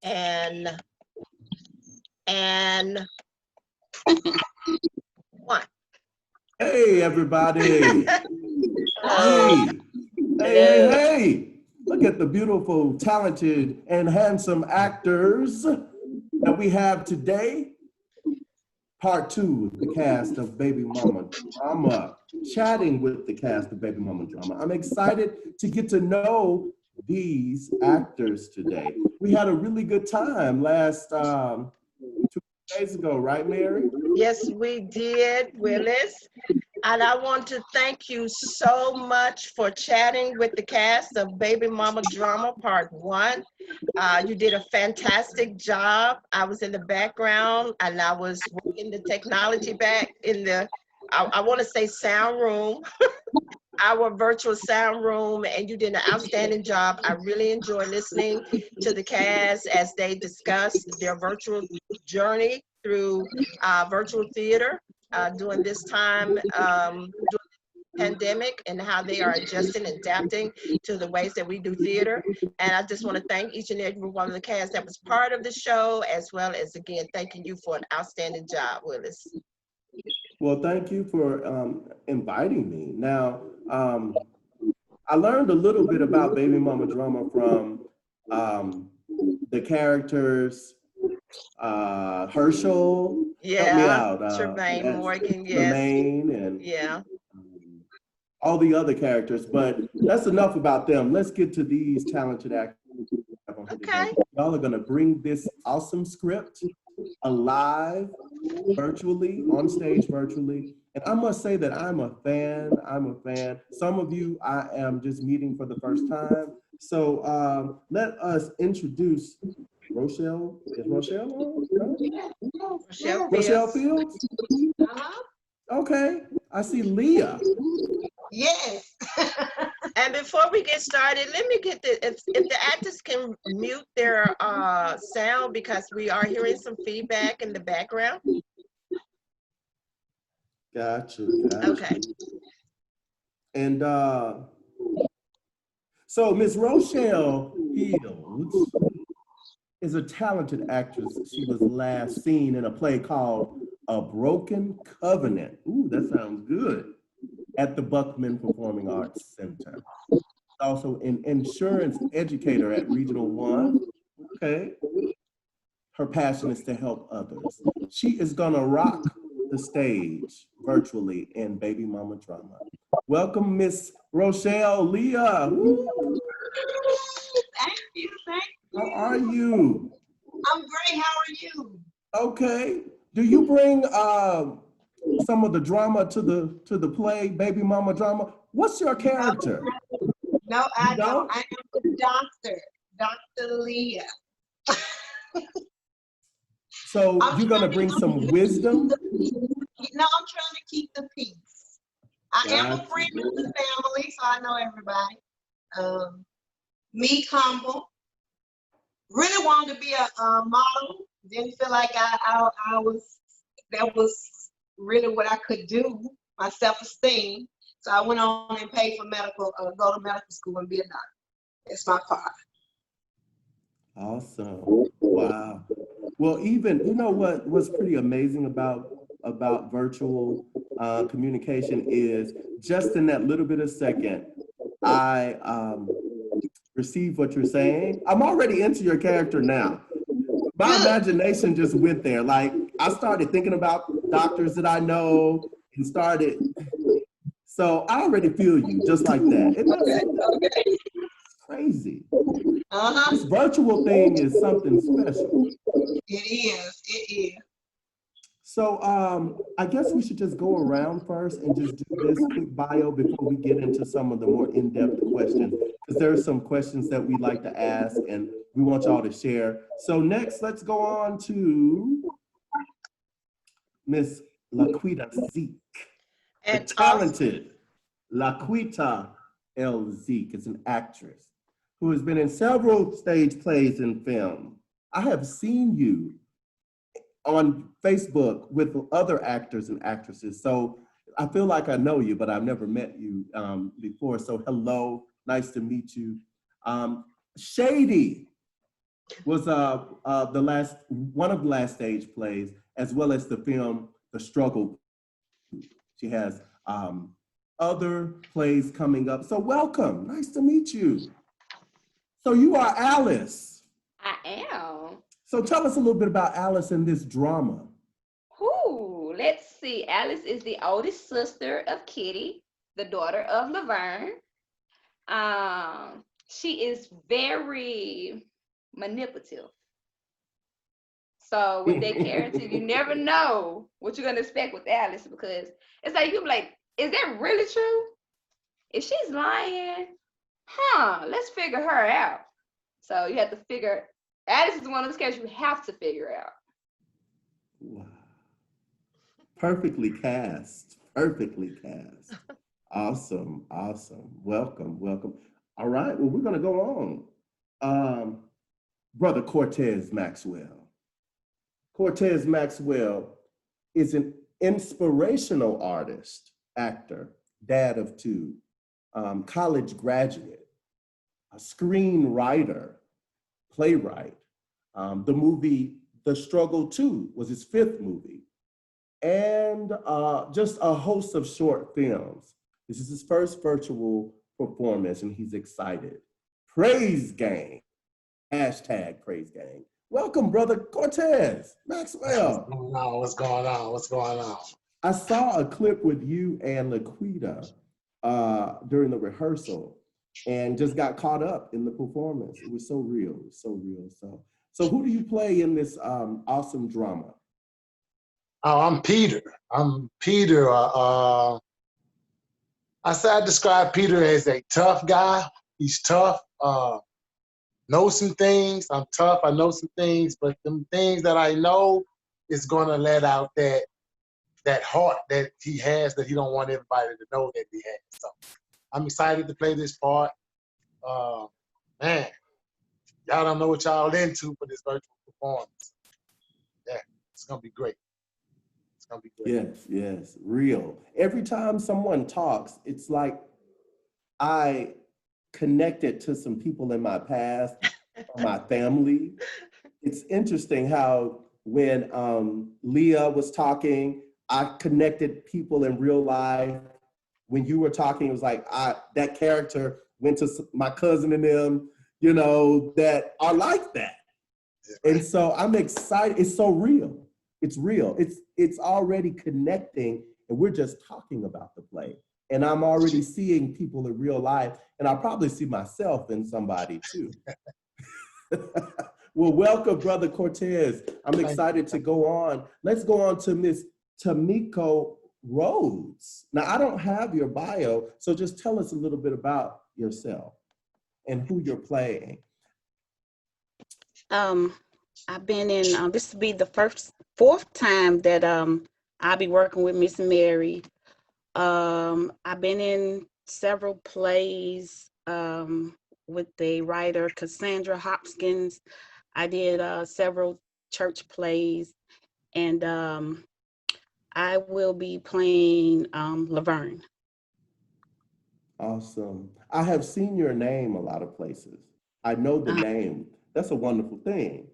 and one. Hey, everybody. Hello. Hey, hey. Look at the beautiful, talented, and handsome actors that we have today. Part two, the cast of Baby Momma Drama, chatting with the cast of Baby Momma Drama. I'm excited to get to know these actors today. We had a really good time last 2 days ago, right, Mary? Yes, we did, Willis. And I want to thank you so much for chatting with the cast of Baby Momma Drama Part 1. You did a fantastic job. I was in the background and I was working the technology back in the, I want to say sound room, our virtual sound room, and you did an outstanding job. I really enjoy listening to the cast as they discuss their virtual journey through virtual theater during this time, during the pandemic, and how they are adjusting and adapting to the ways that we do theater. And I just want to thank each and every one of the cast that was part of the show, as well as, again, thanking you for an outstanding job, Willis. Well, thank you for inviting me. Now, I learned a little bit about Baby Momma Drama from the characters, Herschel, help me Yeah, out, Tremaine that's Morgan, yes. Tremaine, and Yeah. all the other characters, but that's enough about them. Let's get to these talented actors on here today. Okay. Y'all are gonna bring this awesome script alive, virtually, on stage virtually. And I must say that I'm a fan. Some of you I am just meeting for the first time. So let us introduce Rochelle. Is Rochelle on? No? Rochelle Rochelle Fields. Fields? Okay. I see Leah. Yes. And before we get started, let me get the, if the actors can mute their sound, because we are hearing some feedback in the background. Gotcha. Okay. And so Miss Rochelle Fields is a talented actress. She was last seen in a play called A Broken Covenant. Ooh, that sounds good. At the Buckman Performing Arts Center. Also an insurance educator at Regional One. Okay. Her passion is to help others. She is gonna rock the stage virtually in Baby Momma Drama. Welcome, Miss Rochelle Leah. Woo. Thank you. How are you? I'm great. How are you? Okay. Do you bring some of the drama to the play, Baby Momma Drama? What's your character? No, I don't? I am the doctor, Dr. Leah. So you're gonna bring some wisdom? No, I'm trying to keep the peace. I am a Gotcha. friend of the family, so I know everybody. Meek humble. Really wanted to be a model. Didn't feel like I was, that was really what I could do, my self-esteem. So I went on and paid for medical, go to medical school and be a doctor. It's my part. Awesome. Wow. Well, even, you know what was pretty amazing about virtual communication is just in that little bit of second, I receive what you're saying. I'm already into your character now. My imagination just went there. Like, I started thinking about doctors that I know and started. So I already feel you just like that. It's crazy. This virtual thing is something special. It is. So I guess we should just go around first and just do this quick bio before we get into some of the more in-depth questions, because there are some questions that we'd like to ask and we want y'all to share. So next, let's go on to Miss Laquita Zeke, the talented Laquita L. Zeke is an actress who has been in several stage plays and film. I have seen you on Facebook with other actors and actresses. So I feel like I know you, but I've never met you before. So hello, nice to meet you. Shady. was one of the last stage plays, as well as the film The Struggle. She has other plays coming up. So welcome, nice to meet you. So you are Alice. I am. So tell us a little bit about Alice and this drama. Who? Let's see. Alice is the oldest sister of Kitty, the daughter of Laverne. She is very manipulative. So with that character, you never know what you're gonna expect with Alice because it's like you're like, is that really true? If she's lying, let's figure her out. So you have to figure. Alice is one of those characters you have to figure out. Wow. Perfectly cast. Perfectly cast. Awesome. Awesome. Welcome. Welcome. All right. Well, we're going to go on. Brother Cortez Maxwell. Cortez Maxwell is an inspirational artist, actor, dad of two, college graduate, a screenwriter, playwright. The movie The Struggle 2 was his 5th movie, and just a host of short films. This is his first virtual performance, and he's excited. Praise Gang, hashtag Praise Gang. Welcome, brother Cortez Maxwell. What's going on? What's going on? What's going on? I saw a clip with you and Laquita during the rehearsal, and just got caught up in the performance. It was so real. It was so real. So who do you play in this awesome drama? Oh, I'm Peter. I'm Peter. I describe Peter as a tough guy. He's tough. Know some things. I'm tough. I know some things, but them things that I know is gonna let out that heart that he has that he don't want everybody to know that he has. So I'm excited to play this part. Man, y'all don't know what y'all into for this virtual performance. Yeah, it's gonna be great. It's gonna be great. Yes, real. Every time someone talks, it's like I connected to some people in my past, my family. It's interesting how when Leah was talking, I connected people in real life. When you were talking, it was like that character went to my cousin and them, that are like that. And so I'm excited. It's so real. It's real. It's already connecting, and we're just talking about the play. And I'm already seeing people in real life, and I'll probably see myself in somebody too. Well, welcome, Brother Cortez. I'm excited to go on. Let's go on to Miss Tamiko Rhodes. Now, I don't have your bio, so just tell us a little bit about yourself and who you're playing. I've been in, this will be the fourth time that I'll be working with Miss Mary. I've been in several plays with the writer Cassandra Hopkins. I did several church plays, and I will be playing Laverne. Awesome. I have seen your name a lot of places. I know the name. That's a wonderful thing.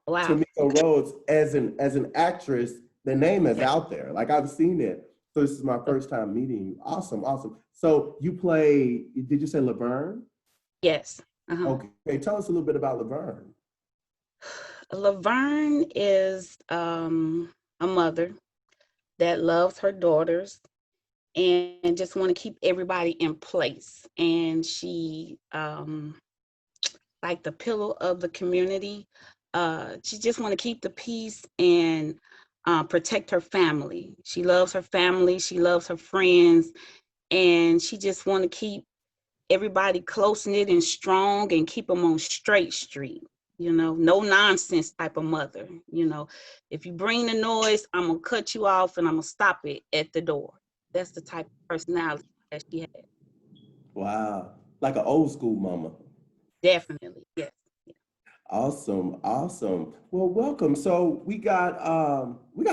Wow. Tamiko Rhodes, as an actress, the name is out there. Like, I've seen it. So this is my first time meeting you. Awesome. So you play, did you say Laverne? Yes. Okay, tell us a little bit about Laverne. Laverne is a mother that loves her daughters and just want to keep everybody in place. And she, like the pillar of the community, she just want to keep the peace and protect her family. She loves her family, she loves her friends, and she just want to keep everybody close-knit and strong and keep them on straight street. No nonsense type of mother. If you bring the noise, I'm gonna cut you off and I'm gonna stop it at the door. That's the type of personality that she has. Wow, like an old school mama. Definitely, yes. Awesome. Well, welcome. So we got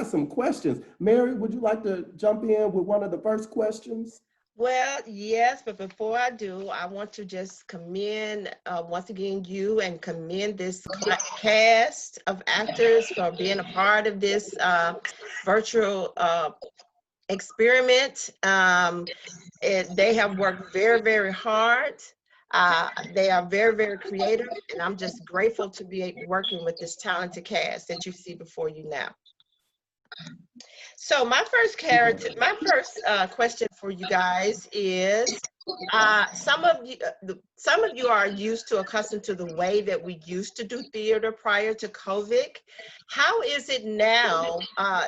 some questions. Mary, would you like to jump in with one of the first questions? Well, yes, but before I do, I want to just commend once again you and commend this cast of actors for being a part of this virtual experiment. They have worked very, very hard. They are very, very creative, and I'm just grateful to be working with this talented cast that you see before you now. So my first question for you guys is, some of you are used to accustomed to the way that we used to do theater prior to COVID. How is it now?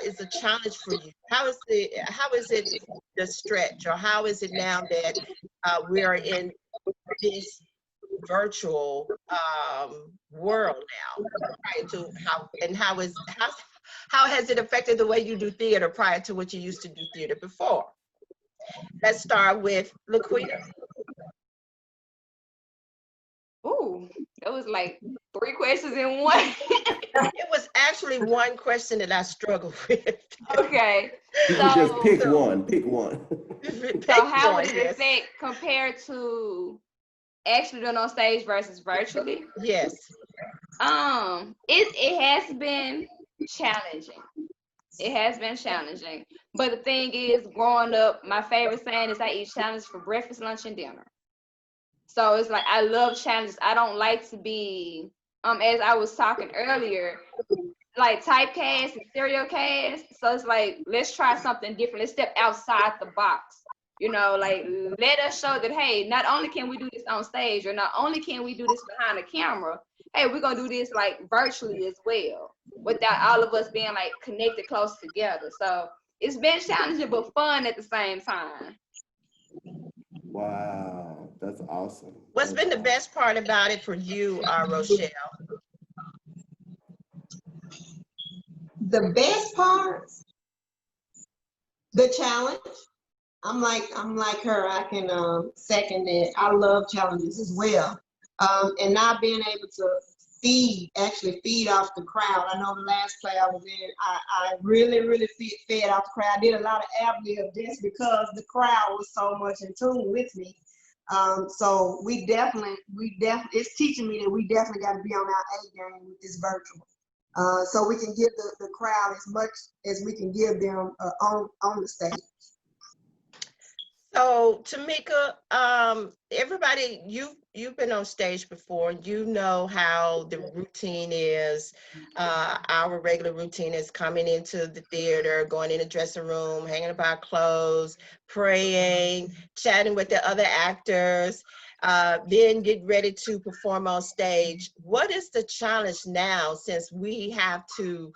Is a challenge for you? How is it the stretch, or how is it now that we are in this virtual world now, prior to how has it affected the way you do theater prior to what you used to do theater before? Let's start with Laquita. Ooh, that was like 3 questions in one. It was actually one question that I struggled with. Okay, You can just so pick one. Pick one. Pick how would one, it yes. affect compared to actually doing on stage versus virtually? Yes. It has been challenging. It has been challenging. But the thing is, growing up, my favorite saying is I eat challenges for breakfast, lunch, and dinner. So it's like I love challenges. I don't like to be as I was talking earlier, like typecast and stereo cast. So it's like, let's try something different. Let's step outside the box. You know, like let us show that, hey, not only can we do this on stage, or not only can we do this behind the camera, hey, we're gonna do this like virtually as well, without all of us being like connected close together. So it's been challenging but fun at the same time. Wow, that's awesome. What's been the best part about it for you, Rochelle? The best part, the challenge. I'm like her. I can second it. I love challenges as well. And not being able to actually feed off the crowd. I know the last play I was in, I really fed off the crowd. I did a lot of ad-lib just because the crowd was so much in tune with me. So it's teaching me that we definitely got to be on our A game with this virtual. So we can give the crowd as much as we can give them on the stage. So Tamika, everybody, you've been on stage before. You know how the routine is. Our regular routine is coming into the theater, going in the dressing room, hanging up our clothes, praying, chatting with the other actors, then get ready to perform on stage. What is the challenge now, since we have to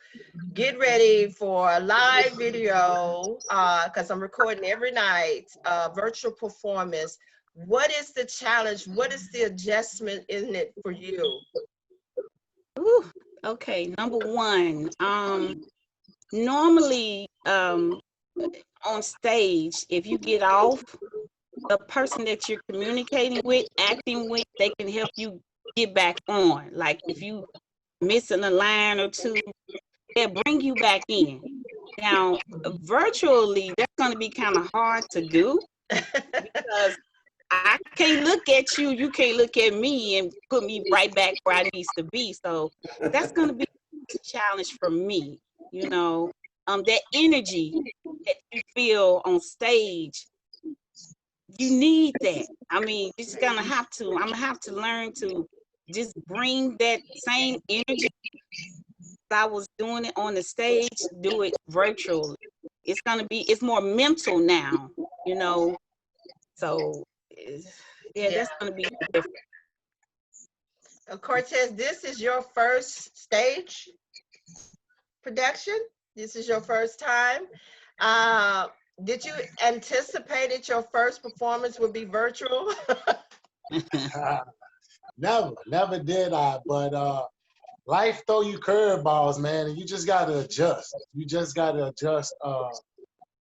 get ready for a live video, because I'm recording every night, virtual performance? What is the challenge? What is the adjustment in it for you? Ooh, okay, number one, normally on stage, if you get off, the person that you're communicating with, acting with, they can help you get back on. Like if you missing a line or two, they'll bring you back in. Now, virtually, that's going to be kind of hard to do because I can't look at you, you can't look at me and put me right back where I needs to be. So that's going to be a challenge for me, you know. That energy that you feel on stage, you need that. I mean, I'm gonna have to learn to just bring that same energy I was doing it on the stage, do it virtually. It's more mental now, you know. So yeah, that's gonna be different. Cortez, this is your first stage production. This is your first time. Did you anticipate that your first performance would be virtual? Never did I. But life throw you curveballs, man, and you just gotta adjust. You just gotta adjust.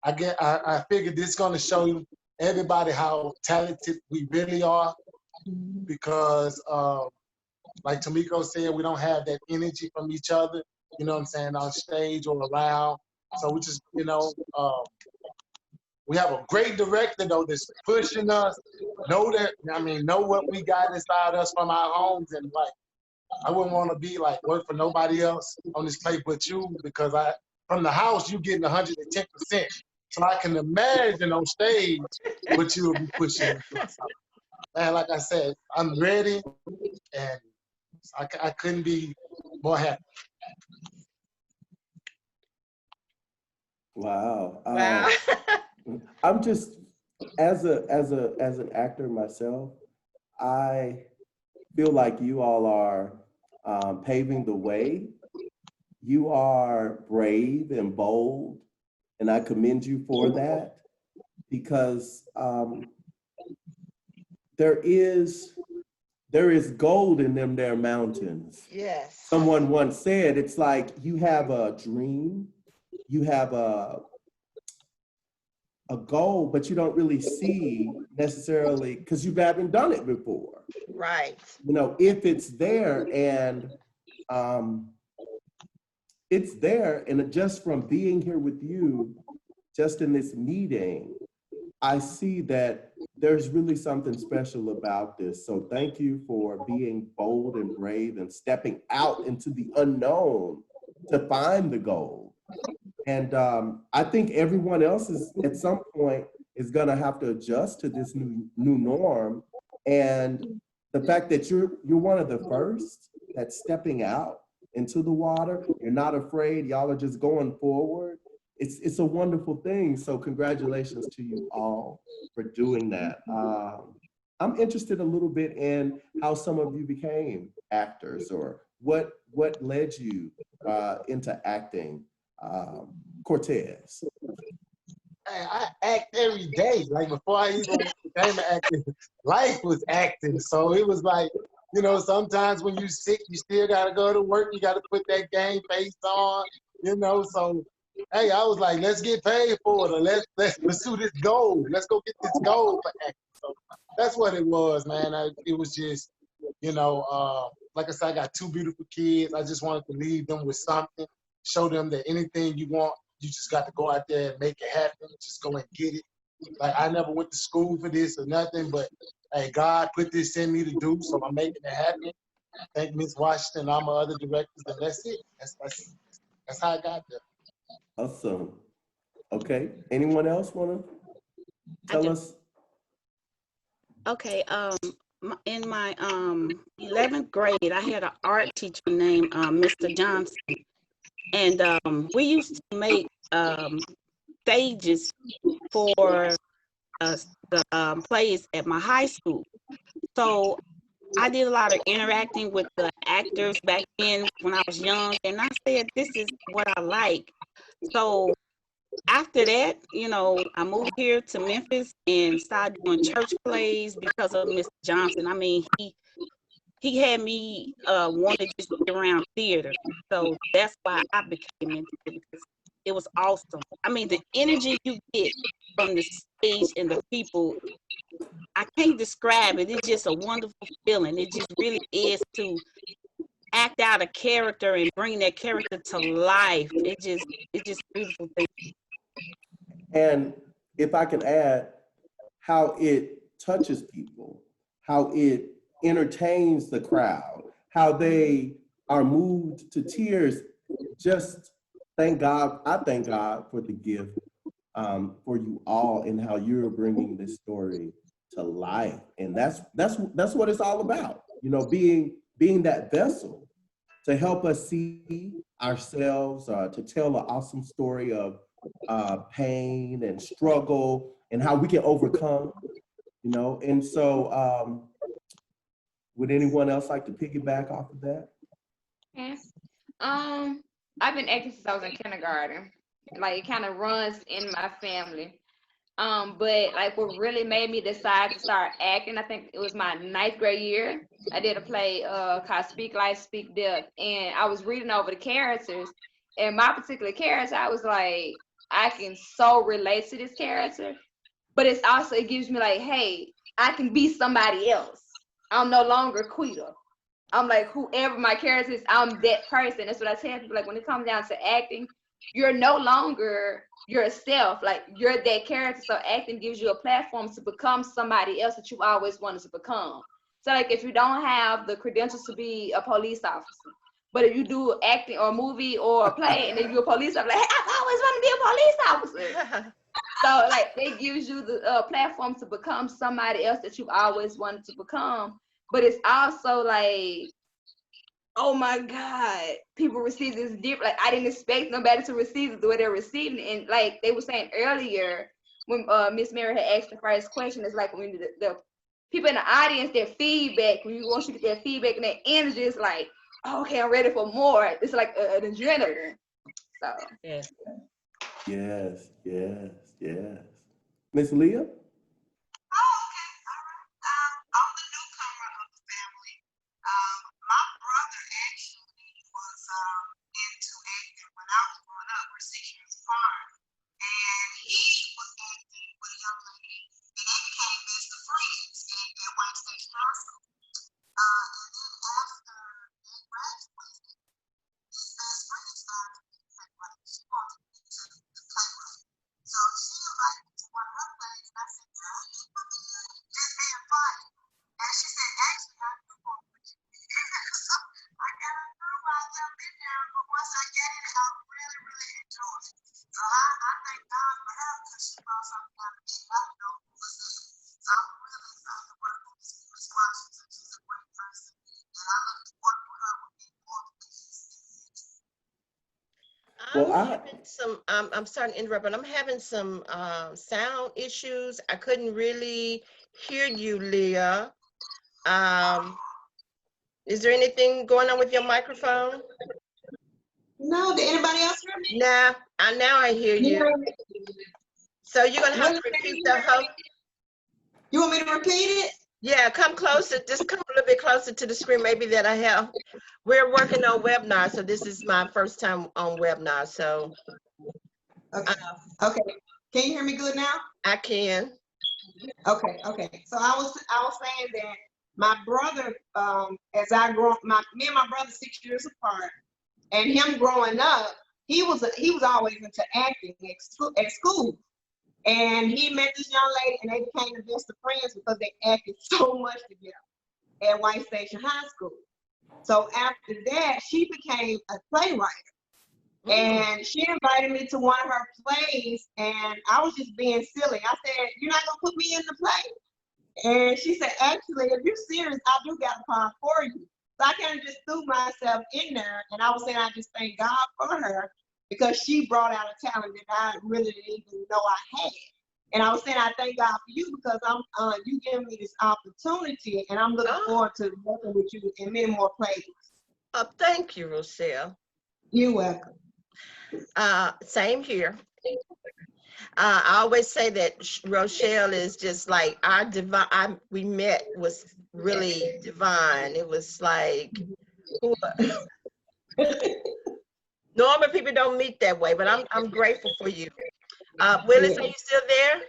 I figured this is gonna show you everybody how talented we really are, because like Tamiko said, we don't have that energy from each other, you know what I'm saying, on stage or around. So we just, We have a great director though that's pushing us. Know that, I mean, know what we got inside us from our homes, and like I wouldn't want to be like work for nobody else on this plate but you, because from the house you getting 110%. So I can imagine on stage what you'll be pushing me through. So, man, like I said, I'm ready, and I couldn't be more happy. Wow. Wow. I'm just as an actor myself, I feel like you all are paving the way. You are brave and bold, and I commend you for that, because there is gold in them there mountains. Yes. Someone once said, it's like you have a dream, you have a goal, but you don't really see necessarily because you haven't done it before. Right. You know, if it's there, and it's there, and just from being here with you, just in this meeting, I see that there's really something special about this. So thank you for being bold and brave and stepping out into the unknown to find the gold. And I think everyone else is at some point is going to have to adjust to this new norm. And the fact that you're one of the first that's stepping out into the water, you're not afraid, y'all are just going forward. It's a wonderful thing. So congratulations to you all for doing that. I'm interested a little bit in how some of you became actors, or what led you into acting. Cortez. I act every day. Like before I even became an actor, life was acting. So it was like, you know, sometimes when you're sick, you still gotta go to work. You gotta put that game face on, you know. So hey, I was like, let's get paid for it, or let's pursue this goal. Let's go get this goal for acting. So that's what it was, man. It was just, you know, like I said, I got two beautiful kids. I just wanted to leave them with something, show them that anything you want, you just got to go out there and make it happen. Just go and get it. Like I never went to school for this or nothing, but hey, God put this in me to do, so I'm making it happen. Thank Miss Washington and all my other directors, and that's it. That's how I got there. Awesome. Okay. Anyone else want to tell us? Okay. In my 11th grade, I had an art teacher named Mr. Johnson, and we used to make stages for the plays at my high school. So I did a lot of interacting with the actors back then when I was young, and I said, this is what I like. So after that, you know, I moved here to Memphis and started doing church plays because of Mr. Johnson. I mean, he had me want to just be around theater. So that's why I became into it, because it was awesome. I mean, the energy you get from the stage and the people, I can't describe it. It's just a wonderful feeling. It just really is to act out a character and bring that character to life. It's just a beautiful thing. And if I can add, how it touches people, how it entertains the crowd, how they are moved to tears. Just thank God. I thank God for the gift for you all, and how you're bringing this story to life. And that's what it's all about. You know, being that vessel to help us see ourselves, to tell an awesome story of pain and struggle and how we can overcome, you know. And so would anyone else like to piggyback off of that? Yes. I've been acting since I was in kindergarten. Like it kind of runs in my family. But like what really made me decide to start acting, I think it was my ninth grade year. I did a play called Speak Life, Speak Death, and I was reading over the characters. And my particular character, I was like, I can so relate to this character. But it's also, it gives me like, hey, I can be somebody else. I'm no longer Quita. I'm like, whoever my character is, I'm that person. That's what I tell people. Like when it comes down to acting, you're no longer yourself. Like, you're that character. So acting gives you a platform to become somebody else that you always wanted to become. So like, if you don't have the credentials to be a police officer, but if you do acting or movie or play, and then you're a police officer, like, hey, I've always wanted to be a police officer. So like, it gives you the platform to become somebody else that you've always wanted to become. But it's also like, oh my God, people receive this different. Like, I didn't expect nobody to receive it the way they're receiving it. And like they were saying earlier, when Miss Mary had asked the first question, it's like when the people in the audience, their feedback, when you want you to get their feedback and their energy is like, oh, okay, I'm ready for more. It's like an adrenaline. So Yes. Yes, yes, yes. Miss Leah? Oh, okay. All right. I'm the newcomer of the family. My brother actually was into acting when I was growing up. We're 6 years apart. And he was acting with a young lady, and they became best of friends at White Station High School. And then after they graduated, his best friend started to think like she wanted me to play with him. So she invited me to one of her plays, and I said, girl, you put me in, just being funny. And she said, actually, I do want to put you in. So I got her through while I jumped in there, but once I get in, I really, really enjoy it. So I thank God for her because she brought something out of me I didn't know who was there. So I'm really excited to work with Miss Washington. She's a great person, and I look forward to her with me more things. Well, I'm having some, I'm sorry to interrupt, but I'm having some sound issues. I couldn't really hear you, Leah. Is there anything going on with your microphone? No, did anybody else hear me? Now I hear you. So you're gonna have to Really? repeat the whole. You want me to repeat it? Yeah, come closer. Just come a little bit closer to the screen. Maybe that I have. We're working on webinar, so this is my first time on webinar. So Okay. Okay. Can you hear me good now? I can. Okay. Okay. So I was saying that my brother, as I grow, me and my brother 6 years apart, and him growing up, he was always into acting at school. And he met this young lady, and they became the best of friends because they acted so much together at White Station High School. So after that, she became a playwright. And she invited me to one of her plays, and I was just being silly. I said, "You're not gonna put me in the play?" And she said, "Actually, if you're serious, I do got a part for you." So I kind of just threw myself in there, and I was saying I just thank God for her because she brought out a talent that I really didn't even know I had. And I was saying I thank God for you because you giving me this opportunity, and I'm looking forward to working with you in many more plays. Thank you, Rochelle. You're welcome. Same here. I always say that Rochelle is just like our divine. We met was really divine. It was like normal people don't meet that way, but I'm grateful for you. Willis, are you still there?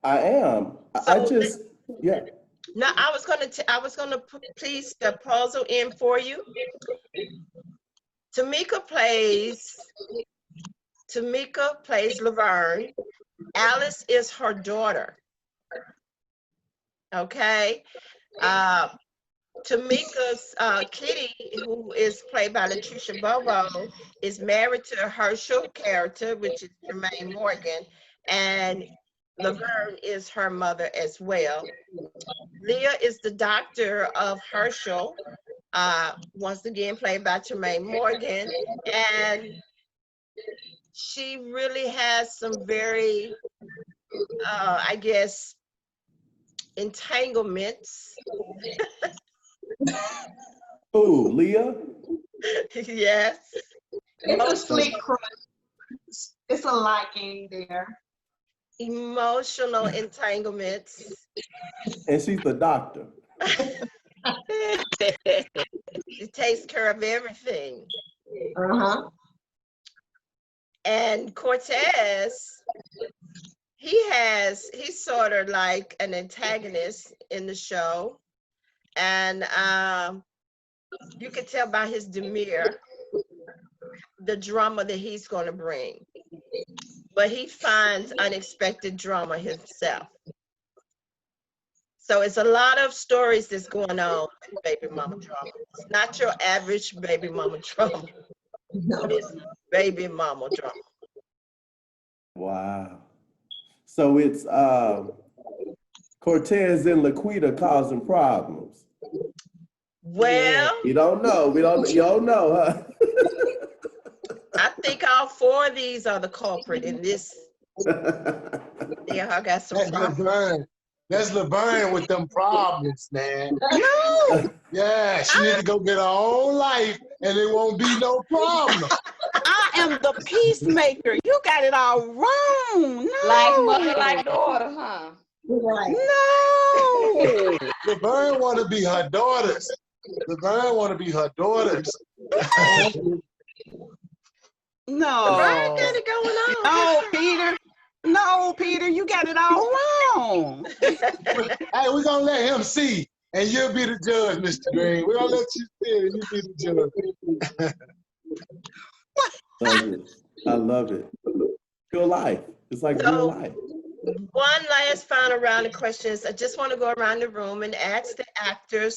I am. I just, yeah. No, I was gonna please the puzzle in for you. Tamika plays Laverne. Alice is her daughter. Okay. Tamika's Kitty, who is played by Latricia Bobo, is married to a Herschel character, which is Jermaine Morgan, and Laverne is her mother as well. Leah is the doctor of Herschel, once again played by Jermaine Morgan, and she really has some very, I guess, entanglements. Ooh, Leah? Yes. It's a slick crush. It's a liking there. Emotional entanglements. And she's the doctor. She takes care of everything. Uh-huh. And Cortez, he's sort of like an antagonist in the show. And you can tell by his demeanor the drama that he's going to bring, but he finds unexpected drama himself. So it's a lot of stories that's going on in Baby Mama Drama. It's not your average Baby Mama Drama. It's Baby Mama Drama. Wow. So it's Cortez and Laquita causing problems. Well, You don't know. You don't know, huh? I think all four of these are the culprit in this. Yeah, I got some That's problems. Laverne. That's Laverne with them problems, man. No, Yeah, she need to go get her own life, and it won't be no problem. I am the peacemaker. You got it all wrong. No. Like mother, like daughter, huh? Right. No. Laverne want to be her daughters. Laverne want to be her daughters. No. Brian got it going on. No, Peter. No, Peter, you got it all wrong. Hey, we're gonna let him see, and you'll be the judge, Mr. Green. We're gonna let you see it, and you be the judge. Love it. I love it. Real life. It's like real life. One last final round of questions. I just want to go around the room and ask the actors,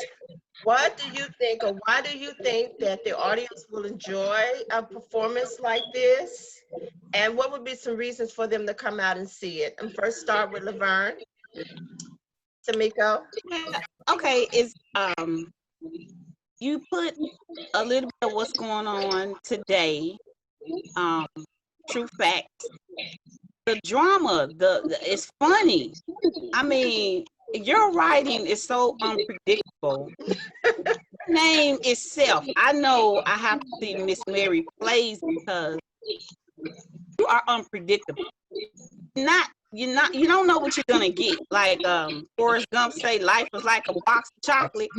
what do you think, or why do you think that the audience will enjoy a performance like this? And what would be some reasons for them to come out and see it? And first start with Laverne. Tamiko. Okay, it's you put a little bit of what's going on today, true facts. The drama, it's funny. I mean, your writing is so unpredictable. Your name itself, I know I have to see Miss Mary plays because you are unpredictable. You don't know what you're gonna get. Like Forrest Gump say, life is like a box of chocolate.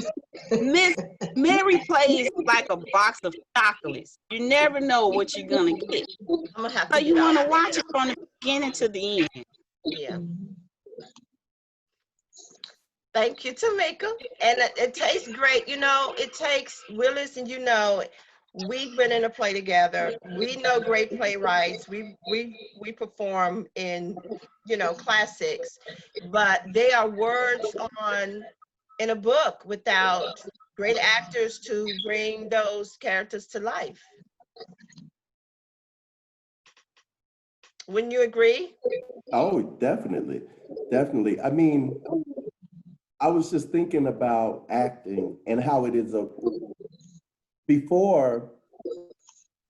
Miss Mary plays like a box of chocolates. You never know what you're gonna get. I'm gonna have So to you get want off to watch it from the beginning to the end. Yeah. Thank you, Tamika. And it tastes great. You know, it takes Willis, and you know, we've been in a play together. We know great playwrights. We perform in, you know, classics, but they are words on in a book without great actors to bring those characters to life. Wouldn't you agree? Oh, definitely. Definitely. I mean, I was just thinking about acting and how it is before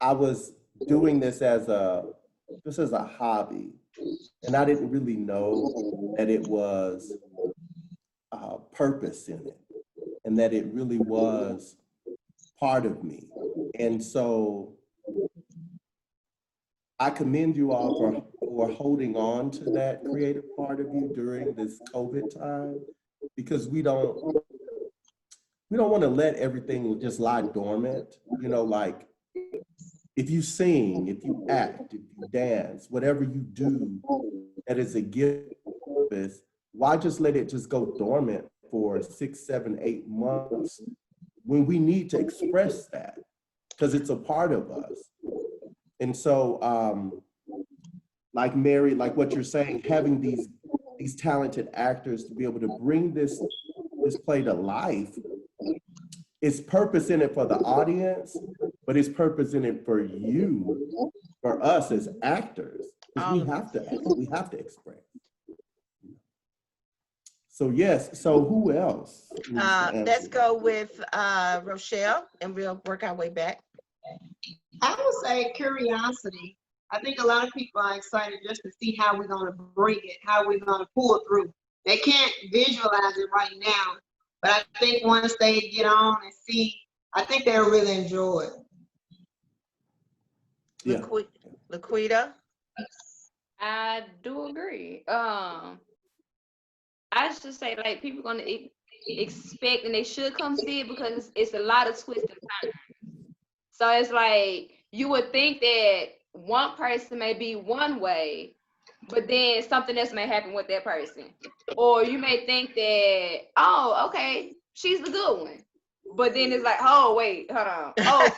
I was doing this as a hobby, and I didn't really know that it was purpose in it, and that it really was part of me. And so I commend you all for holding on to that creative part of you during this COVID time, because we don't want to let everything just lie dormant. You know, like if you sing, if you act, if you dance, whatever you do that is a gift, why just let it just go dormant for 6, 7, 8 months when we need to express that, because it's a part of us. And so, like Mary, like what you're saying, having these talented actors to be able to bring this play to life, it's purpose in it for the audience, but it's purpose in it for you, for us as actors, because we have to express. So yes, so who else? Let's go with Rochelle, and we'll work our way back. I would say curiosity. I think a lot of people are excited just to see how we're going to bring it, how we're going to pull through. They can't visualize it right now, but I think once they get on and see, I think they'll really enjoy it. Yeah. Laquita? I do agree. I should say, like, people gonna expect, and they should come see it because it's a lot of twists and turns. So it's like you would think that one person may be one way, but then something else may happen with that person. Or you may think that, oh, okay, she's the good one. But then it's like, oh, wait, hold on. Oh,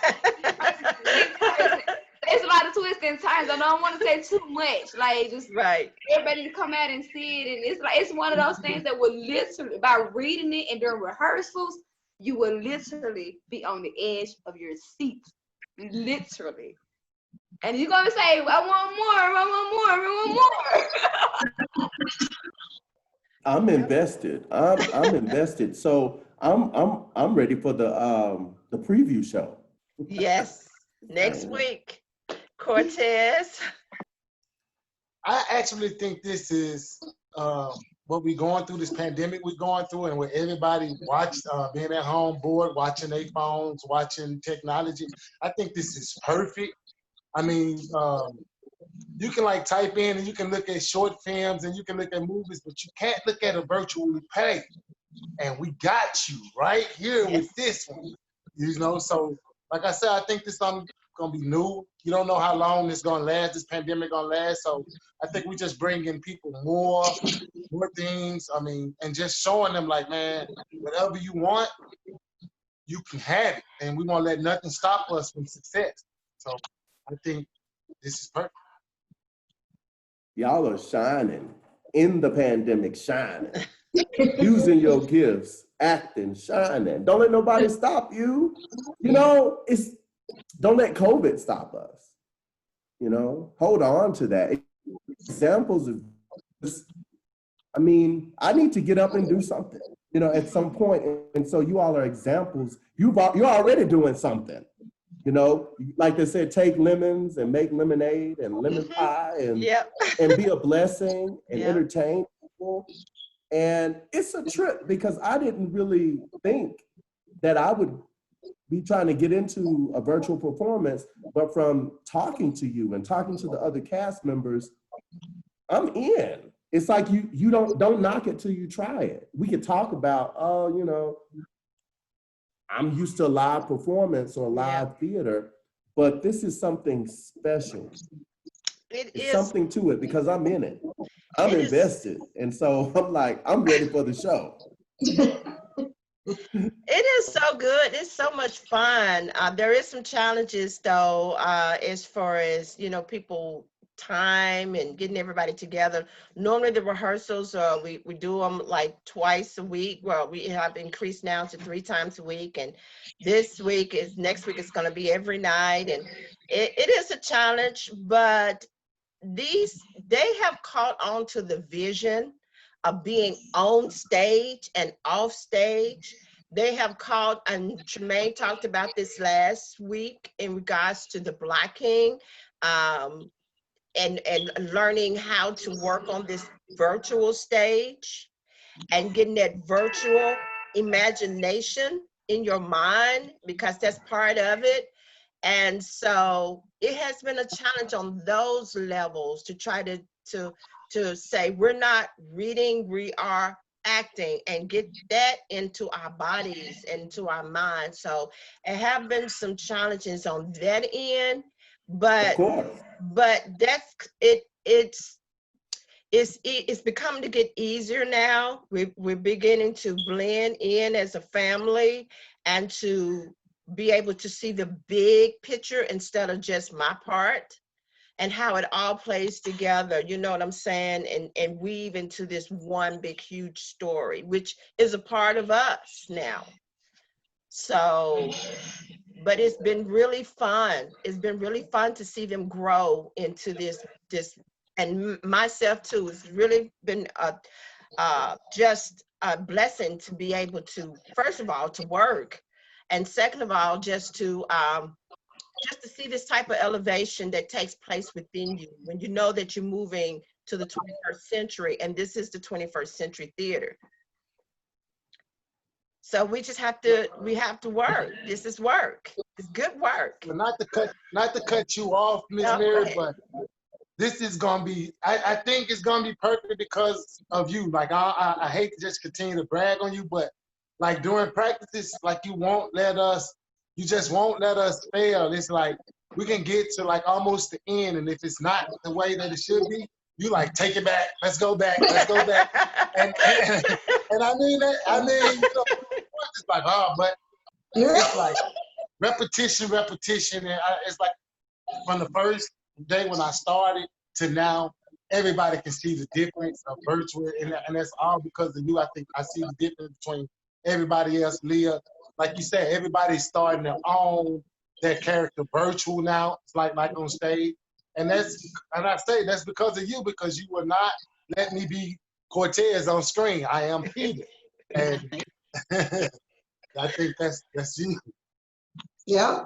twisting times. I don't want to say too much. Like just Right. everybody to come out and see it. And it's like it's one of those things that will literally by reading it and during rehearsals, you will literally be on the edge of your seat. Literally. And you're gonna say, I want more, I want more, I want more. I'm invested. I'm invested. So I'm ready for the preview show. Yes. Next week, Cortez. I actually think this is what we're going through, this pandemic we're going through, and where everybody watched, being at home, bored, watching their phones, watching technology. I think this is perfect. I mean, you can like type in and you can look at short films and you can look at movies, but you can't look at a virtual play. And we got you right here with this one, you know? So, like I said, I think this something gonna be new. You don't know how long this gonna last, this pandemic gonna last. So I think we just bringing people more things. I mean, and just showing them like, man, whatever you want, you can have it. And we won't let nothing stop us from success. So I think this is perfect. Y'all are shining in the pandemic, shining, using your gifts, acting, shining. Don't let nobody stop you. You know, don't let COVID stop us. You know, hold on to that. Examples of this, I mean, I need to get up and do something, you know, at some point. And so you all are examples. You're already doing something. You know, like they said, take lemons and make lemonade and lemon pie and be a blessing and entertain people. And it's a trip because I didn't really think that I would be trying to get into a virtual performance, but from talking to you and talking to the other cast members, I'm in. It's like you don't knock it till you try it. We could talk about, oh, you know, I'm used to live performance or live theater, but this is something special. It's something to it because I'm in it. I'm invested. And so I'm like, I'm ready for the show. It is so good. It's so much fun. There is some challenges though, as far as, you know, people time and getting everybody together. Normally the rehearsals, we do them like twice a week. Well, we have increased now to 3 times a week. And next week is going to be every night. And it is a challenge, but they have caught on to the vision of being on stage and off stage. They have called, and Tremaine talked about this last week in regards to the blocking, and learning how to work on this virtual stage and getting that virtual imagination in your mind, because that's part of it. And so it has been a challenge on those levels to try to say we're not reading, we are acting, and get that into our bodies and into our minds. So it have been some challenges on that end, but that's it's becoming to get easier now. We're beginning to blend in as a family and to be able to see the big picture instead of just my part, and how it all plays together, you know what I'm saying? And weave into this one big, huge story, which is a part of us now. So, but it's been really fun. It's been really fun to see them grow into this, and myself too. It's really been just a blessing to be able to, first of all, to work, and second of all, just to see this type of elevation that takes place within you when you know that you're moving to the 21st century, and this is the 21st century theater. So we just have to work. This is work. It's good work. But not to cut you off, Miss Mary, but this is gonna be, I think it's gonna be perfect because of you. Like I hate to just continue to brag on you, but like during practices, like you just won't let us fail. It's like we can get to like almost the end, and if it's not the way that it should be, you like take it back. Let's go back. And I mean that. I mean, you know, it's like but it's like repetition, and it's like from the first day when I started to now, everybody can see the difference of virtual, and that's all because of you. I think I see the difference between everybody else. Leah, like you said, everybody's starting to own their character virtual now. It's like on stage, and I say that's because of you, because you will not let me be Cortez on screen. I am Peter, and I think that's you. Yeah.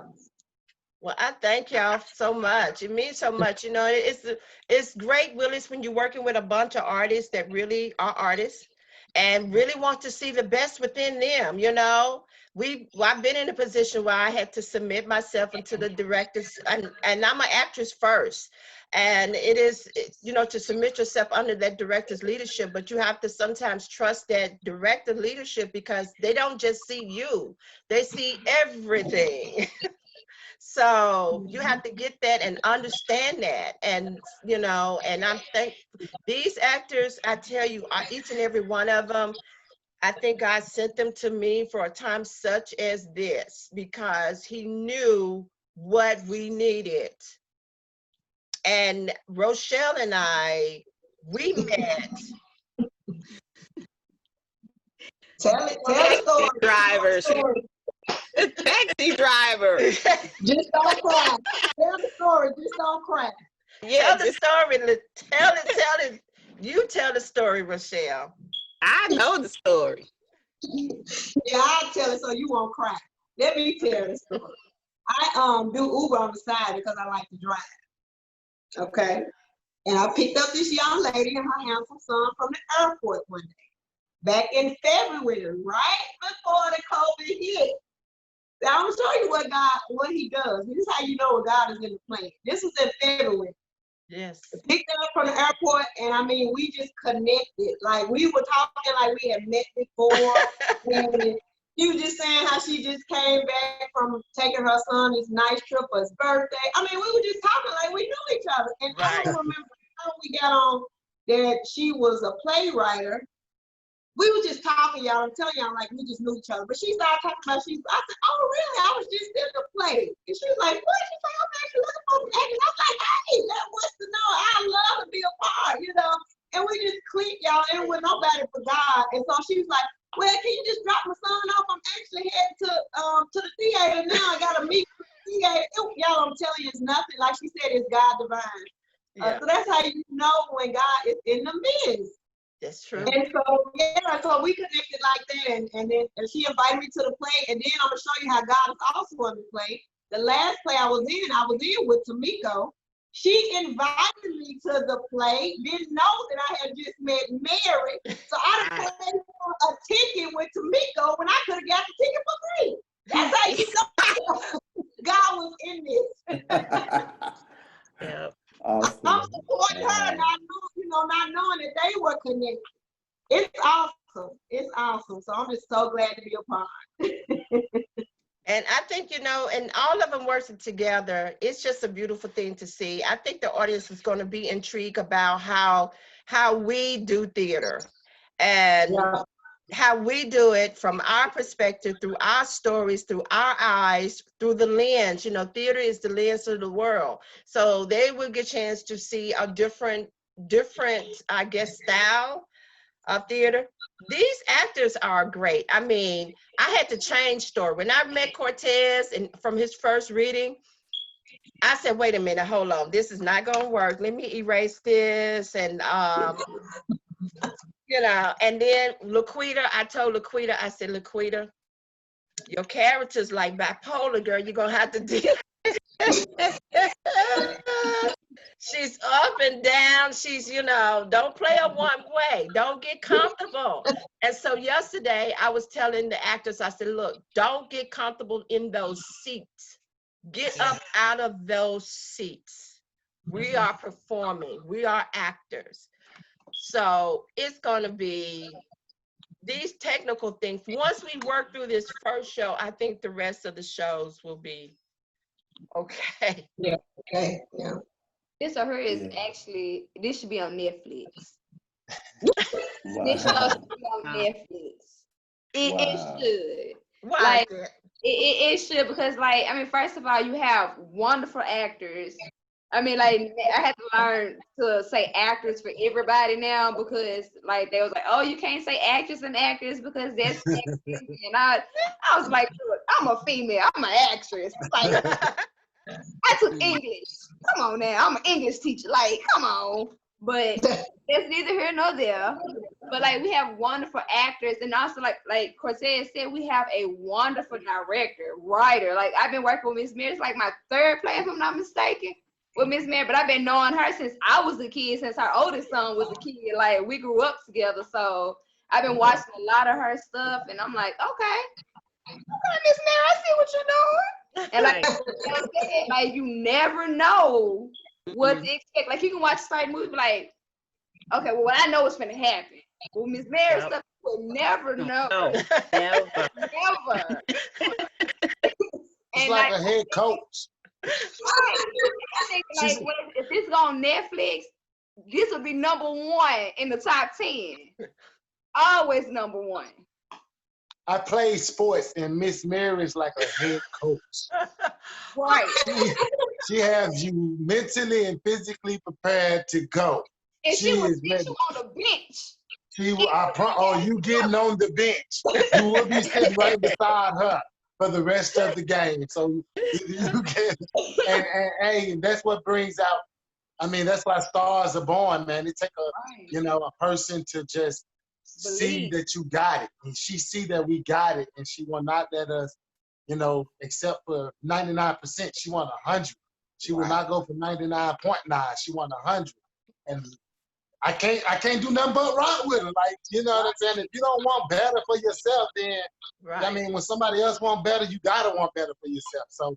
Well, I thank y'all so much. It means so much. You know, it's great, Willis, when you're working with a bunch of artists that really are artists and really want to see the best within them. You know, I've been in a position where I had to submit myself into the directors, and I'm an actress first. And you know, to submit yourself under that director's leadership, but you have to sometimes trust that director leadership because they don't just see you, they see everything. So you have to get that and understand that. And, you know, and I'm these actors, I tell you, each and every one of them, I think God sent them to me for a time such as this because he knew what we needed. And Rochelle and we met. Tell the Taxi story. driver. Taxi driver. Just don't cry. Tell the story. Just don't cry. Yeah, Tell the story. Tell it. You tell the story, Rochelle. I know the story. Yeah, I'll tell it so you won't cry. Let me tell the story. I do Uber on the side because I like to drive. Okay. And I picked up this young lady and her handsome son from the airport one day. Back in February, right before the COVID hit. Now, I'm gonna show you what he does. This is how you know God is in the plan. This was in February. Yes. Picked her up from the airport, and I mean, we just connected. Like we were talking like we had met before. And she was just saying how she just came back from taking her son this nice trip for his birthday. I mean, we were just talking like we knew each other. And I don't remember how we got on that she was a playwright. We were just talking, y'all. I'm telling y'all, like we just knew each other. But she started talking about I said, oh really? I was just in the play. And she was like, what? She said, I'm actually looking for some acting. I was like, hey, that wants to know. I love to be a part, you know. And we just clicked, y'all, and with nobody but God. And so she was like, well, can you just drop my son off? I'm actually heading to the theater now. I gotta meet the theater. Y'all, I'm telling you, it's nothing. Like she said, it's God divine. So that's how you know when God is in the midst. That's true. And so we connected like that, and then she invited me to the play, and then I'm gonna show you how God is also on the play. The last play I was in with Tamiko. She invited me to the play, didn't know that I had just met Mary, so I paid for a ticket with Tamiko when I could have got the ticket for free. That's how you know God was in this. Yeah. Awesome. I'm supporting her, not knowing that they were connected. It's awesome. It's awesome. So I'm just so glad to be a part. And I think, you know, and all of them working together, it's just a beautiful thing to see. I think the audience is going to be intrigued about how we do theater and how we do it from our perspective, through our stories, through our eyes, through the lens. You know, theater is the lens of the world. So they will get a chance to see a different, I guess, style of theater. These actors are great. I mean, I had to change story. When I met Cortez and from his first reading, I said, wait a minute, hold on. This is not gonna work. Let me erase this. And you know, and then Laquita, I told Laquita, I said, Laquita, your character's like bipolar, girl. You're gonna have to deal. She's up and down. She's, you know, don't play her one way. Don't get comfortable. And so yesterday I was telling the actors, I said, look, don't get comfortable in those seats. Get up out of those seats. We are performing. We are actors. So it's going to be these technical things. Once we work through this first show, I think the rest of the shows will be okay. Yeah. Okay. Yeah. This or her is actually, this should be on Netflix. Wow. This show should be on Netflix. It should. Why? Like, it should, because, like, I mean, first of all, you have wonderful actors I mean, like, I had to learn to say actors for everybody now because, like, they was like, oh, you can't say actress and actress because that's sexist. And I was like, look, I'm a female. I'm an actress. Like, I took English. Come on now. I'm an English teacher. Like, come on. But that's neither here nor there. But, like, we have wonderful actors. And also, like Cortez said, we have a wonderful director, writer. Like, I've been working with Miss Mary. It's like my third play, if I'm not mistaken, with Miss Mary, but I've been knowing her since I was a kid, since her oldest son was a kid. Like, we grew up together, so I've been watching a lot of her stuff, and I'm like, okay, Miss Mary, I see what you're doing. And like, I said, like, you never know what to expect. Like, you can watch a certain movie, like, okay, well, I know what's gonna happen. Well, Miss Mary stuff, you will never know. No, never. Never. It's like a head coach. Right. I think, like, if this go on Netflix, this would be #1 in the top 10. Always #1. I play sports, and Miss Mary is like a head coach. Right. She has you mentally and physically prepared to go. And she will is sit ready. you on the bench. She will, you getting on the bench. You will be sitting right beside her for the rest of the game. So you can, and that's what brings out. I mean, that's why stars are born, man. It take a person to just see that you got it, and she see that we got it, and she will not let us, except for 99%. She want 100. She will not go for 99.9. She want 100, and I can't do nothing but rock with her. Like, you know what I'm saying? If you don't want better for yourself, then I mean, when somebody else want better, you gotta want better for yourself. So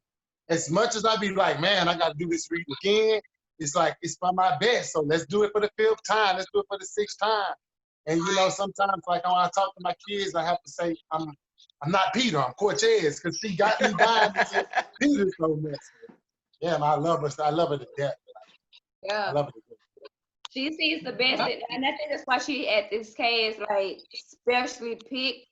as much as I be like, man, I gotta do this read again, it's like it's for my best. So let's do it for the 5th time. Let's do it for the 6th time. And sometimes like when I talk to my kids, I have to say I'm not Peter, I'm Cortez, because she got me dying to say Peter so much. Yeah, and I love her. I love her to death. Yeah. I love her to death. She sees the best, and I think that's why she at this cast, like, specially picked.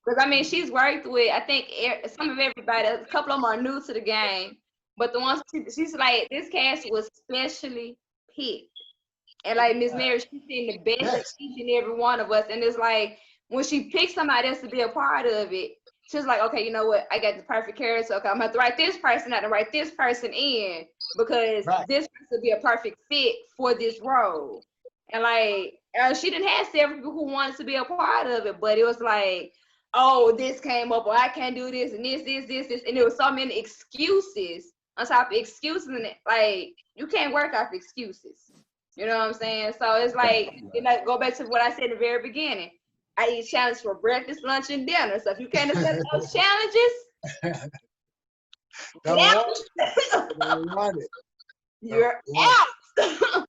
Because, I mean, she's worked with, I think, some of everybody. A couple of them are new to the game. But the ones, she's like, this cast was specially picked. And, like, Miss Mary, she's seen the best of each and every one of us. And it's like, when she picks somebody else to be a part of it, she's like, okay, you know what? I got the perfect character. Okay, I'm going to have to write this person out and write this person in because this person would be a perfect fit for this role. And, like, she didn't have several people who wanted to be a part of it, but it was like, oh, this came up, or I can't do this, and this. And there was so many excuses on top of excuses. And, like, you can't work off excuses. You know what I'm saying? So it's like, go back to what I said in the very beginning. I eat challenges for breakfast, lunch, and dinner. So if you can't accept those challenges, you're out.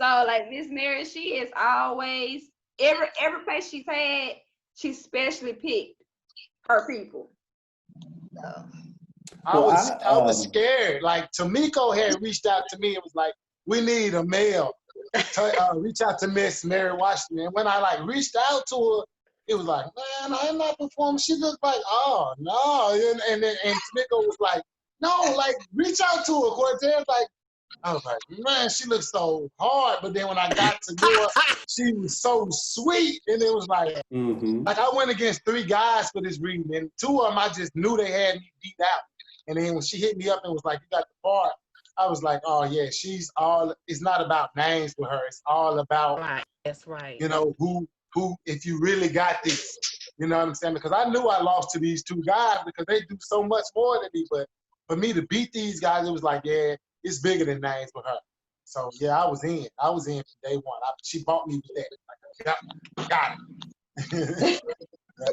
So, like, Miss Mary, she is always, every place she's had, she specially picked her people. So. I was scared. Like, Tamiko had reached out to me and was like, we need a male. Reach out to Miss Mary Washington. And when I reached out to her, it was like, man, I'm not performing. She looked like, oh no. And Tamiko was like, no, like, reach out to her. Cortez, like, I was like, man, she looks so hard. But then when I got to know her, she was so sweet. And it was like, like, I went against 3 guys for this reading, and 2 of them I just knew they had me beat out. And then when she hit me up and was like, you got the part, I was like, oh yeah, it's not about names with her. It's all about, That's right. Who, if you really got this, you know what I'm saying? Because I knew I lost to these 2 guys because they do so much more than me. But for me to beat these guys, it was like, yeah, it's bigger than names with her. So yeah, I was in from day one. She bought me with that. Like, got it.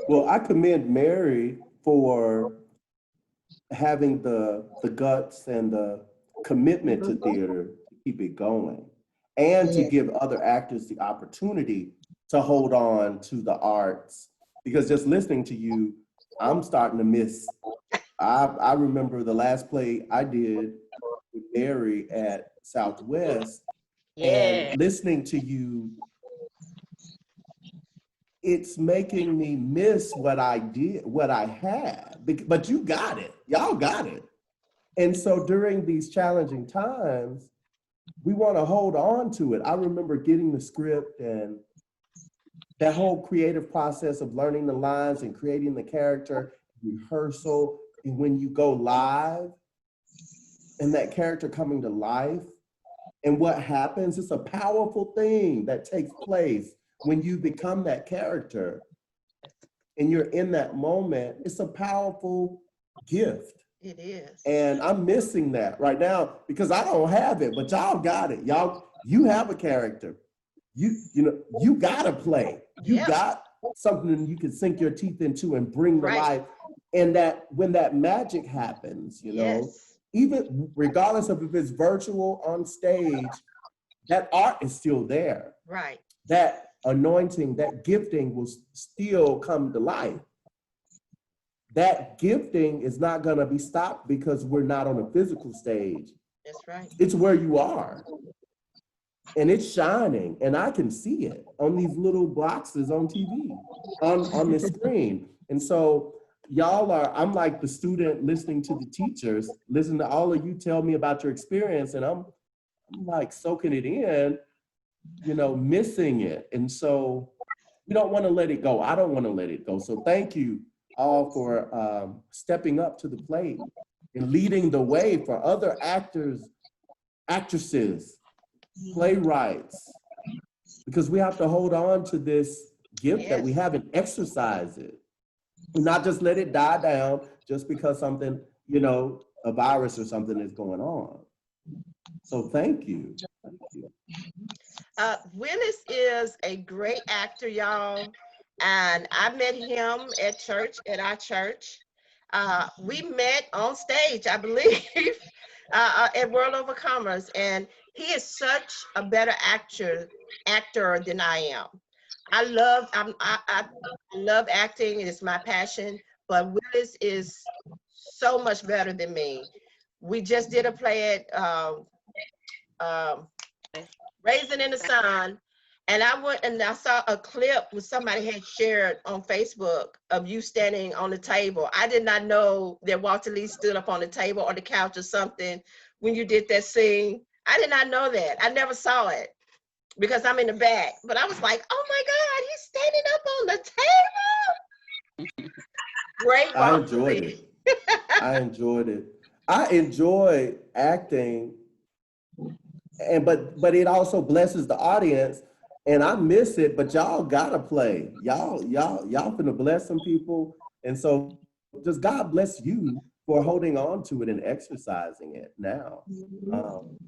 Well, I commend Mary for having the guts and the commitment to theater to keep it going, and to give other actors the opportunity to hold on to the arts. Because just listening to you, I'm starting to miss. I remember the last play I did with Mary at Southwest, and listening to you, it's making me miss what I did, what I had. But you got it. Y'all got it. And so during these challenging times, we want to hold on to it. I remember getting the script and that whole creative process of learning the lines and creating the character, rehearsal, and when you go live and that character coming to life, and what happens, it's a powerful thing that takes place when you become that character and you're in that moment. It's a powerful gift. It is. And I'm missing that right now because I don't have it, but y'all got it. Y'all, you have a character. You gotta play. You Yep. got something you can sink your teeth into and bring to Right. life. And that when that magic happens, you know, Yes. even regardless of if it's virtual on stage, that art is still there. Right. That anointing, that gifting will still come to life. That gifting is not gonna be stopped because we're not on a physical stage. That's right. It's where you are. And it's shining, and I can see it on these little boxes on TV, on the screen. And so y'all are, I'm like the student listening to the teachers, listening to all of you tell me about your experience, and I'm like soaking it in, you know, missing it. And so we don't want to let it go. I don't want to let it go. So thank you all for stepping up to the plate and leading the way for other actors, actresses, playwrights, because we have to hold on to this gift that we Yes. have and exercise it, not just let it die down just because something, you know, a virus or something is going on. So thank you. Thank you. Willis is a great actor, y'all. And I met him at church, at our church. We met on stage, I believe, at World Overcomers. And he is such a better actor than I am. I love acting. It's my passion. But Willis is so much better than me. We just did a play at Raisin in the Sun, and I went and I saw a clip where somebody had shared on Facebook of you standing on the table. I did not know that Walter Lee stood up on the table or the couch or something when you did that scene. I did not know that. I never saw it because I'm in the back. But I was like, oh my God, he's standing up on the table. Great I Walter enjoyed Lee. it. I enjoyed it. I enjoy acting, and but it also blesses the audience, and I miss it. But y'all gotta play. Y'all finna bless some people, and so just God bless you for holding on to it and exercising it. Now,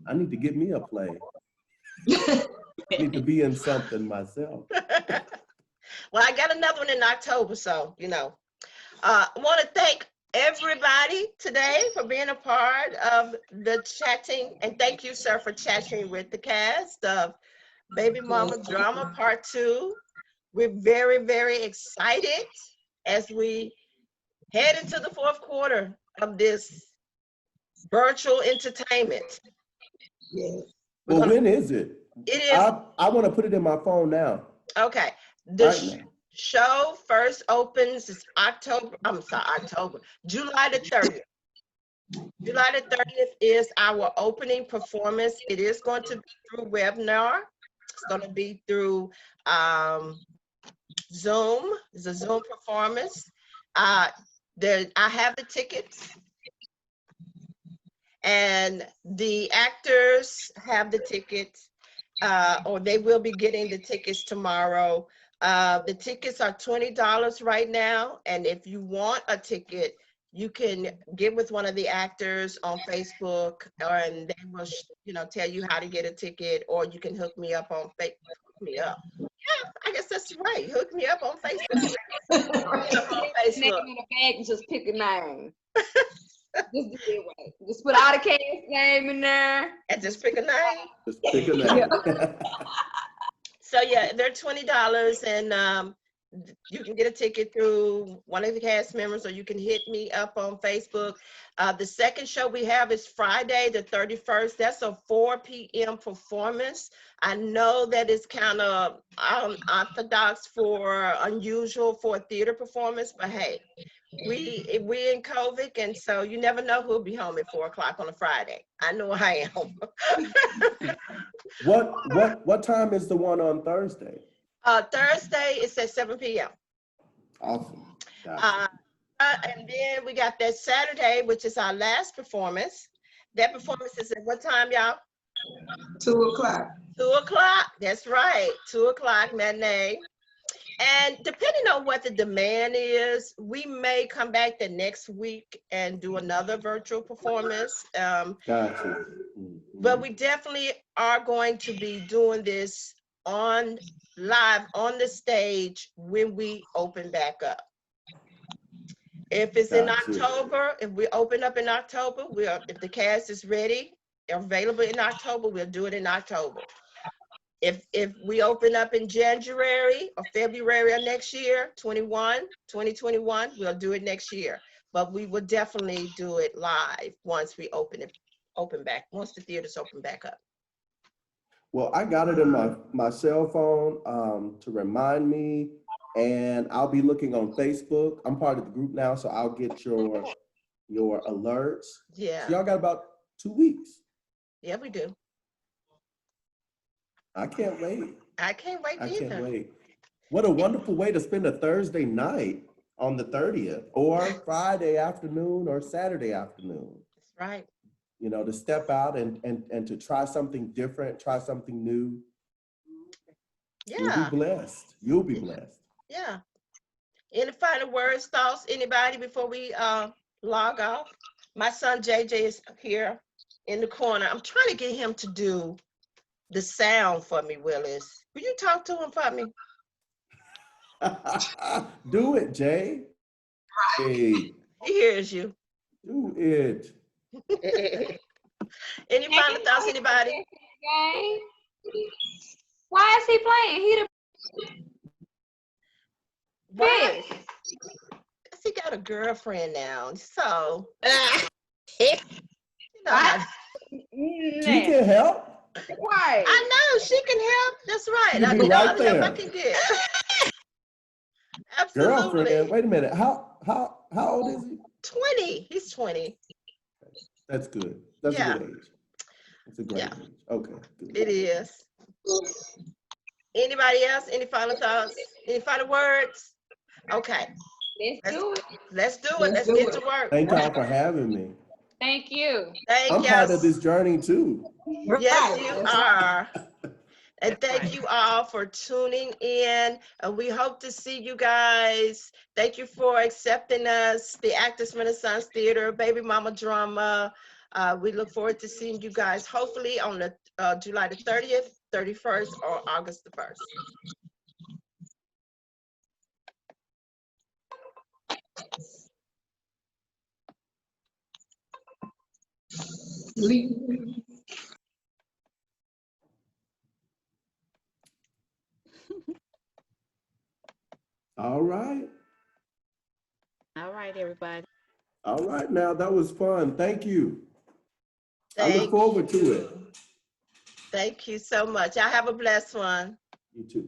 I need to get me a play. I need to be in something myself. Well, I got another one in October, so you know. I want to thank everybody today for being a part of the chatting, and thank you, sir, for chatting with the cast of Baby Mama Drama Part 2. We're very, very excited as we head into the fourth quarter of this virtual entertainment. Yes. Well, when is it? It is, I want to put it in my phone now. okay. The Right now. show first opens is July the 30th. July the 30th is our opening performance. It is going to be through webinar. It's going to be through Zoom. It's a Zoom performance. I have the tickets, and the actors have the tickets, or they will be getting the tickets tomorrow. The tickets are $20 right now, and if you want a ticket, you can get with one of the actors on Facebook, and they will, tell you how to get a ticket, or you can hook me up on Facebook. Hook me up. Yeah, I guess that's right. Hook me up on Facebook. Name in the bag and just pick a name. Just do it right. Just put all the cast name in there. And just pick a name. Just pick a name. So yeah, they're $20, and you can get a ticket through one of the cast members, or you can hit me up on Facebook. The second show we have is Friday the 31st. That's a 4 p.m. performance. I know that it's kind of unorthodox unusual for a theater performance, but hey, we in COVID, and so you never know who'll be home at 4 o'clock on a Friday. I know I am. What time is the one on Thursday? Thursday is at 7 p.m. Awesome. Uh, Gotcha. and then we got that Saturday, which is our last performance. That performance is at what time, y'all? 2 o'clock. 2 o'clock. That's right. 2 o'clock matinee. And depending on what the demand is, we may come back the next week and do another virtual performance. Gotcha. But we definitely are going to be doing this on live on the stage when we open back up. If it's in Gotcha. October, if we open up in October, if the cast is ready, available in October, we'll do it in October. If we open up in January or February of next year, 2021, we'll do it next year. But we will definitely do it live once we once the theaters open back up. Well, I got it in my cell phone to remind me, and I'll be looking on Facebook. I'm part of the group now, so I'll get your alerts. Yeah. So y'all got about 2 weeks. Yeah, we do. I can't wait. I can't wait either. I can't wait. What a wonderful way to spend a Thursday night on the 30th, or Friday afternoon, or Saturday afternoon. That's right. You know, to step out and to try something different, try something new. Yeah. You'll be blessed. You'll be blessed. Yeah. Any final words, thoughts, anybody before we log off? My son JJ is here in the corner. I'm trying to get him to do the sound for me, Willis. Will you talk to him for me? Do it, Jay. Hey, He hears you. do it. Any final thoughts, anybody? Why is he playing? He the Why? best. He got a girlfriend now, so you know how- She can help. Right. I know she can help. That's right. You I be need all right the help I there. can get. Girlfriend. Absolutely. Wait a minute. How old is he? 20. He's 20. That's good. That's Yeah. a good age. It's a great Yeah. age. Okay, good. It is. Anybody else? Any final thoughts? Any final words? Okay. Let's do it. Let's do it. Let's get to work. Thank y'all for having me. Thank you. Thank I'm you. part of this journey too. Yes, you are. And thank right. you all for tuning in. We hope to see you guys. Thank you for accepting us, the Actors Renaissance Theater, Baby Momma Drama. We look forward to seeing you guys hopefully on the July the 30th, 31st, or August the 1st. All right. All right, everybody. All right now. That was fun. Thank you. I look Thank forward to it. you. Thank you so much. I have a blessed one. You too.